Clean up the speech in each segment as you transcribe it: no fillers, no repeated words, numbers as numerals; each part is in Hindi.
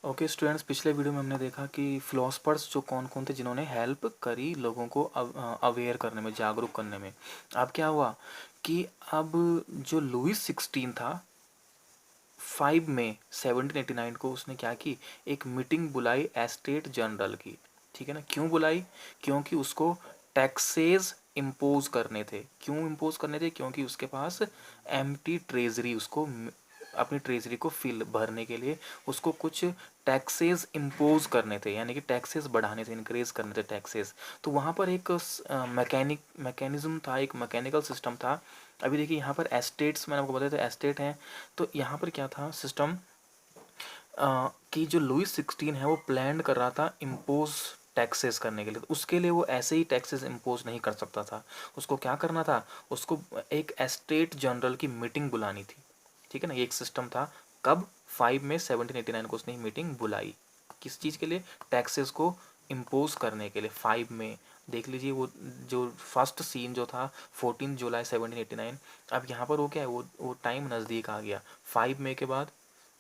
ओके स्टूडेंट्स, पिछले वीडियो में हमने देखा कि फिलोसफर्स जो कौन कौन थे जिन्होंने हेल्प करी लोगों को अवेयर करने में, जागरूक करने में। अब क्या हुआ कि अब जो लुइस 16 था, 5 मई 1789 को उसने क्या की, एक मीटिंग बुलाई एस्टेट जनरल की। ठीक है ना, क्यों बुलाई? क्योंकि उसको टैक्सेस इम्पोज करने थे। क्यों इम्पोज करने थे? क्योंकि उसके पास एम्प्टी ट्रेजरी, उसको अपनी ट्रेजरी को फिल भरने के लिए उसको कुछ टैक्सेस इम्पोज करने थे, यानी कि टैक्सेस बढ़ाने थे, इंक्रीज करने थे टैक्सेस। तो वहाँ पर एक मैकेनिज्म था, एक मैकेनिकल सिस्टम था। अभी देखिए यहाँ पर एस्टेट्स, मैंने आपको बताया था एस्टेट हैं। तो यहाँ पर क्या था सिस्टम, कि जो लुइस 16 है वो प्लान कर रहा था इम्पोज टैक्सेस करने के लिए। तो उसके लिए वो ऐसे ही टैक्सेस इम्पोज नहीं कर सकता था। उसको क्या करना था, उसको एक एस्टेट जनरल की मीटिंग बुलानी थी। ठीक है ना, ये एक सिस्टम था। कब? 5 मई 1789 को उसने मीटिंग बुलाई। किस चीज़ के लिए? टैक्सेस को इम्पोज करने के लिए। 5 मई, देख लीजिए वो जो फर्स्ट सीन जो था 14 जुलाई 1789। अब यहाँ पर वो क्या है, वो टाइम नज़दीक आ गया। 5 मई के बाद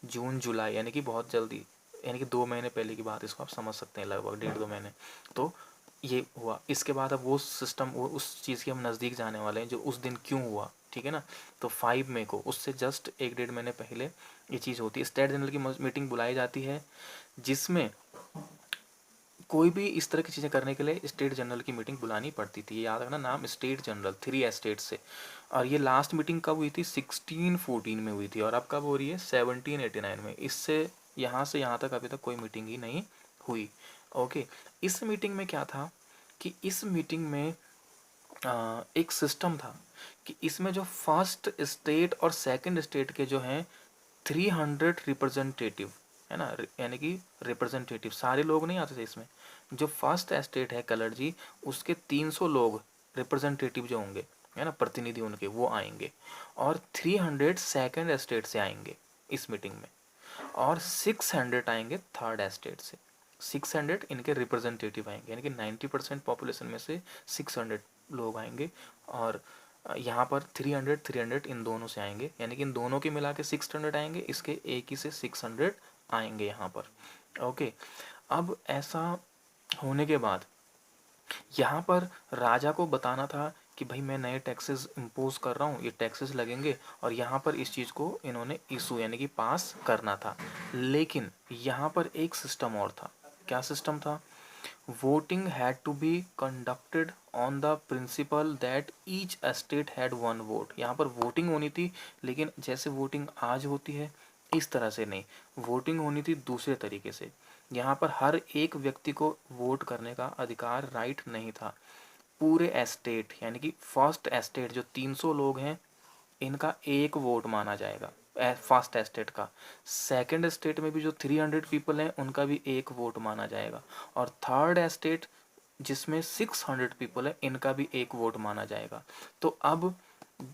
जून जुलाई, यानी कि बहुत जल्दी, यानी कि 2 महीने पहले की बात, इसको आप समझ सकते हैं, लगभग 1.5-2 महीने। तो ये हुआ। इसके बाद अब वो सिस्टम, वो उस चीज़ के हम नज़दीक जाने वाले हैं जो उस दिन क्यों हुआ। ठीक है ना, तो 5 मई को, उससे जस्ट 1-1.5 महीने पहले ये चीज़ होती है। स्टेट जनरल की मीटिंग बुलाई जाती है, जिसमें कोई भी इस तरह की चीज़ें करने के लिए स्टेट जनरल की मीटिंग बुलानी पड़ती थी। ये याद रखना नाम, स्टेट जनरल, 3 एस्टेट से। और ये लास्ट मीटिंग कब हुई थी? 1614 में हुई थी। और अब कब हो रही है? 1789 में। इससे यहाँ तक अभी तक कोई मीटिंग ही नहीं हुई। ओके, इस मीटिंग में क्या था कि इस मीटिंग में एक सिस्टम था कि इसमें जो फर्स्ट स्टेट और सेकंड स्टेट के जो हैं 300 रिप्रेजेंटेटिव, है ना, यानी कि रिप्रेजेंटेटिव सारे लोग नहीं आते थे इसमें। जो फर्स्ट एस्टेट है कलर जी, उसके 300 लोग रिप्रेजेंटेटिव जो होंगे, है ना, प्रतिनिधि उनके, वो आएंगे। और 300 सेकंड एस्टेट से आएंगे इस मीटिंग में। और 600 आएंगे थर्ड एस्टेट से। 600 इनके रिप्रेजेंटेटिव आएंगे, यानी कि 90% पॉपुलेशन में से 600 लोग आएंगे। और यहाँ पर 300 इन दोनों से आएंगे, यानी कि इन दोनों के मिला के 600 आएंगे, इसके एक ही से 600 आएंगे यहाँ पर। ओके, अब ऐसा होने के बाद यहाँ पर राजा को बताना था कि भाई मैं नए टैक्सेस इम्पोज कर रहा हूँ, ये टैक्सेस लगेंगे। और यहाँ पर इस चीज़ को इन्होंने इशू, यानी कि पास करना था। लेकिन यहाँ पर एक सिस्टम और था। क्या सिस्टम था? Voting had to be conducted on the principle that each estate had one vote. यहाँ पर वोटिंग होनी थी, लेकिन जैसे वोटिंग आज होती है इस तरह से नहीं, वोटिंग होनी थी दूसरे तरीके से। यहाँ पर हर एक व्यक्ति को वोट करने का अधिकार, राइट नहीं था। पूरे एस्टेट, यानी कि फर्स्ट एस्टेट जो 300 लोग हैं, इनका एक वोट माना जाएगा फर्स्ट एस्टेट का। सेकंड एस्टेट में भी जो 300 पीपल हैं उनका भी एक वोट माना जाएगा। और थर्ड एस्टेट जिसमें 600 पीपल है, इनका भी एक वोट माना जाएगा। तो अब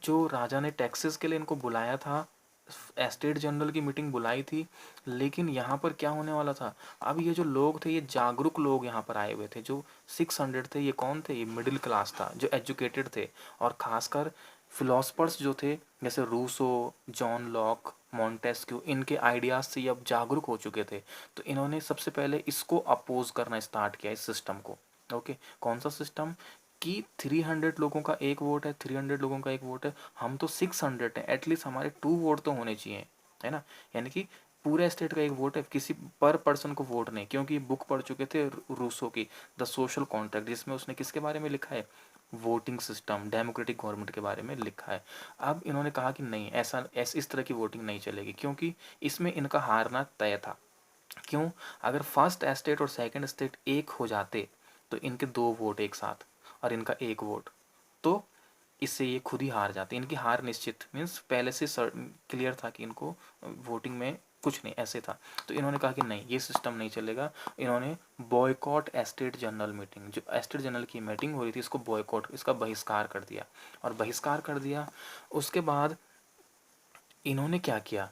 जो राजा ने टैक्सेस के लिए इनको बुलाया था, एस्टेट जनरल की मीटिंग बुलाई थी, लेकिन यहाँ पर क्या होने वाला था, अब ये जो लोग थे, ये जागरूक लोग यहाँ पर आए हुए थे। जो 600 थे, ये कौन थे? ये मिडिल क्लास था, जो एजुकेटेड थे। और खासकर फिलोसफर्स जो थे, जैसे रूसो, जॉन लॉक, मॉन्टेस्क्यू, इनके आइडियाज़ से ये अब जागरूक हो चुके थे। तो इन्होंने सबसे पहले इसको अपोज करना स्टार्ट किया, इस सिस्टम को। ओके, कौन सा सिस्टम? कि 300 लोगों का एक वोट है, 300 लोगों का एक वोट है, हम तो 600 हैं, एटलीस्ट हमारे 2 वोट तो होने चाहिए, है ना। यानी कि पूरे स्टेट का एक वोट है, किसी पर पर्सन को वोट नहीं। क्योंकि बुक पढ़ चुके थे रूसो की, द सोशल कॉन्ट्रैक्ट, जिसमें उसने किसके बारे में लिखा है? वोटिंग सिस्टम, डेमोक्रेटिक गवर्नमेंट के बारे में लिखा है। अब इन्होंने कहा कि नहीं, इस तरह की वोटिंग नहीं चलेगी, क्योंकि इसमें इनका हारना तय था। क्यों? अगर फर्स्ट एस्टेट और सेकंड एस्टेट एक हो जाते तो इनके 2 वोट एक साथ, और इनका एक वोट, तो इससे ये खुद ही हार जाते। इनकी हार निश्चित, मीन्स पहले से क्लियर था कि इनको वोटिंग में कुछ नहीं, ऐसे था। तो इन्होंने कहा कि नहीं, ये सिस्टम नहीं चलेगा। इन्होंने बॉयकॉट एस्टेट जनरल मीटिंग, जो एस्टेट जनरल की मीटिंग हो रही थी, इसको बॉयकॉट, इसका बहिष्कार कर दिया। और बहिष्कार कर दिया, उसके बाद इन्होंने क्या किया,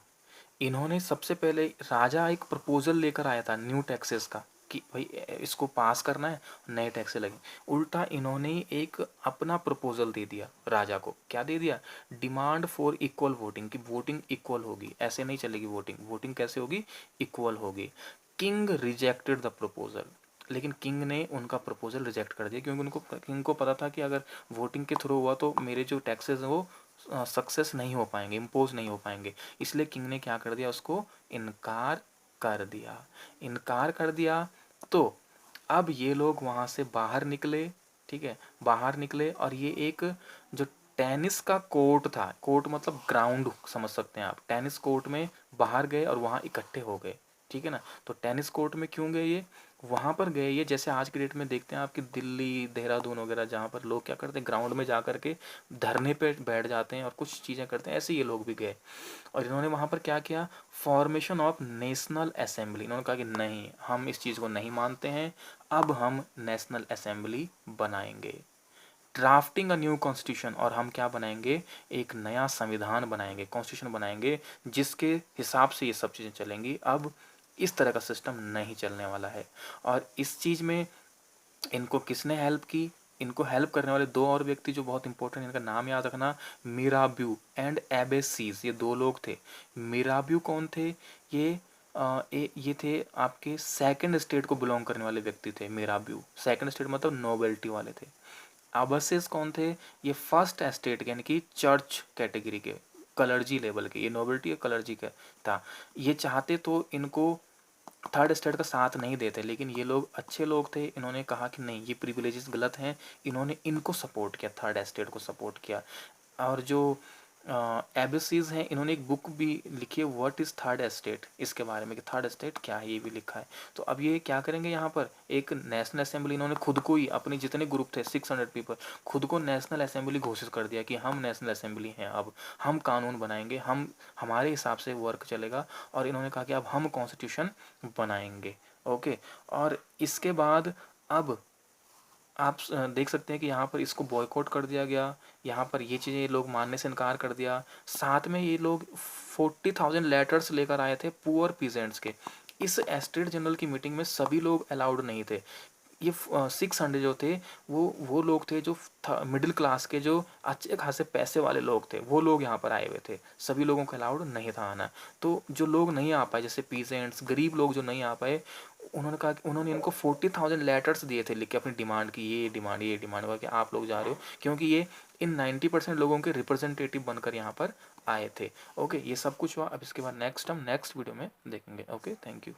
इन्होंने सबसे पहले, राजा एक प्रपोजल लेकर आया था न्यू टैक्सेस का, कि भाई इसको पास करना है, नए टैक्स लगे। उल्टा इन्होंने एक अपना प्रपोजल दे दिया राजा को। क्या दे दिया? डिमांड फॉर इक्वल वोटिंग, की वोटिंग इक्वल होगी, ऐसे नहीं चलेगी वोटिंग। वोटिंग कैसे होगी? इक्वल होगी। किंग रिजेक्टेड द प्रपोजल, लेकिन किंग ने उनका प्रपोजल रिजेक्ट कर दिया, क्योंकि उनको किंग को पता था कि अगर वोटिंग के थ्रू हुआ तो मेरे जो टैक्सेस हैं वो सक्सेस नहीं हो पाएंगे, इम्पोज नहीं हो पाएंगे। इसलिए किंग ने क्या कर दिया, उसको इनकार कर दिया। इनकार कर दिया तो अब ये लोग वहाँ से बाहर निकले, ठीक है, बाहर निकले और ये एक जो टेनिस का कोर्ट था, कोर्ट मतलब ग्राउंड समझ सकते हैं आप, टेनिस कोर्ट में बाहर गए और वहाँ इकट्ठे हो गए, ठीक है ना। तो टेनिस कोर्ट में क्यों गए ये, वहाँ पर गए ये, जैसे आज की डेट में देखते हैं आपकी दिल्ली देहरादून वगैरह, जहाँ पर लोग क्या करते हैं ग्राउंड में जा कर के धरने पे बैठ जाते हैं और कुछ चीज़ें करते हैं, ऐसे ये लोग भी गए। और इन्होंने वहाँ पर क्या किया, फॉर्मेशन ऑफ नेशनल असेंबली, इन्होंने कहा कि नहीं हम इस चीज़ को नहीं मानते हैं, अब हम नेशनल असेंबली बनाएंगे, ड्राफ्टिंग अ न्यू कॉन्स्टिट्यूशन, और हम क्या बनाएंगे, एक नया संविधान बनाएंगे, कॉन्स्टिट्यूशन बनाएंगे जिसके हिसाब से ये सब चीज़ें चलेंगी। अब इस तरह का सिस्टम नहीं चलने वाला है। और इस चीज़ में इनको किसने हेल्प की, इनको हेल्प करने वाले दो और व्यक्ति जो बहुत इंपॉर्टेंट, इनका नाम याद रखना, मिराब्यू एंड एबेसीज, ये दो लोग थे। मिराब्यू कौन थे, ये ये थे आपके सेकंड स्टेट को बिलोंग करने वाले व्यक्ति थे। मिराब्यू सेकंड स्टेट मतलब नोबेल्टी वाले थे। अबासिस कौन थे, ये फर्स्ट एस्टेट यानी कि चर्च कैटेगरी के, कलर्जी लेवल के, ये नोबेल्टी और कलर्जी का था। ये चाहते तो इनको थर्ड एस्टेट का साथ नहीं देते, लेकिन ये लोग अच्छे लोग थे, इन्होंने कहा कि नहीं ये प्रिविलेजेस गलत हैं, इन्होंने इनको सपोर्ट किया, थर्ड एस्टेट को सपोर्ट किया। और जो एबीसीज हैं, इन्होंने एक बुक भी लिखी है, व्हाट इज़ थर्ड एस्टेट, इसके बारे में कि थर्ड एस्टेट क्या है, ये भी लिखा है। तो अब ये क्या करेंगे, यहाँ पर एक नेशनल असेंबली, इन्होंने खुद को ही, अपने जितने ग्रुप थे 600 पीपल, खुद को नेशनल असेंबली घोषित कर दिया कि हम नेशनल असेंबली हैं, अब हम कानून बनाएंगे, हम हमारे हिसाब से वर्क चलेगा। और इन्होंने कहा कि अब हम कॉन्स्टिट्यूशन बनाएंगे। ओके, और इसके बाद अब आप देख सकते हैं कि यहाँ पर इसको बॉयकॉट कर दिया गया, यहाँ पर ये चीज़ें लोग मानने से इनकार कर दिया। साथ में ये लोग 40,000 लेटर्स लेकर आए थे पुअर पीजेंट्स के। इस एस्टेट जनरल की मीटिंग में सभी लोग अलाउड नहीं थे। ये 600 जो थे वो लोग थे जो मिडिल क्लास के, जो अच्छे खासे पैसे वाले लोग थे, वो लोग यहाँ पर आए हुए थे, सभी लोगों को अलाउड नहीं था आना। तो जो लोग नहीं आ पाए, जैसे पीजेंट्स, गरीब लोग जो नहीं आ पाए, उन्होंने कहा कि उन्होंने इनको 40,000 लेटर्स दिए थे लिख के, अपनी डिमांड की, ये डिमांड हुआ कि आप लोग जा रहे हो, क्योंकि ये इन 90% लोगों के रिप्रेजेंटेटिव बनकर यहाँ पर आए थे। ओके, ये सब कुछ हुआ। अब इसके बाद नेक्स्ट हम नेक्स्ट वीडियो में देखेंगे। Okay, thank you.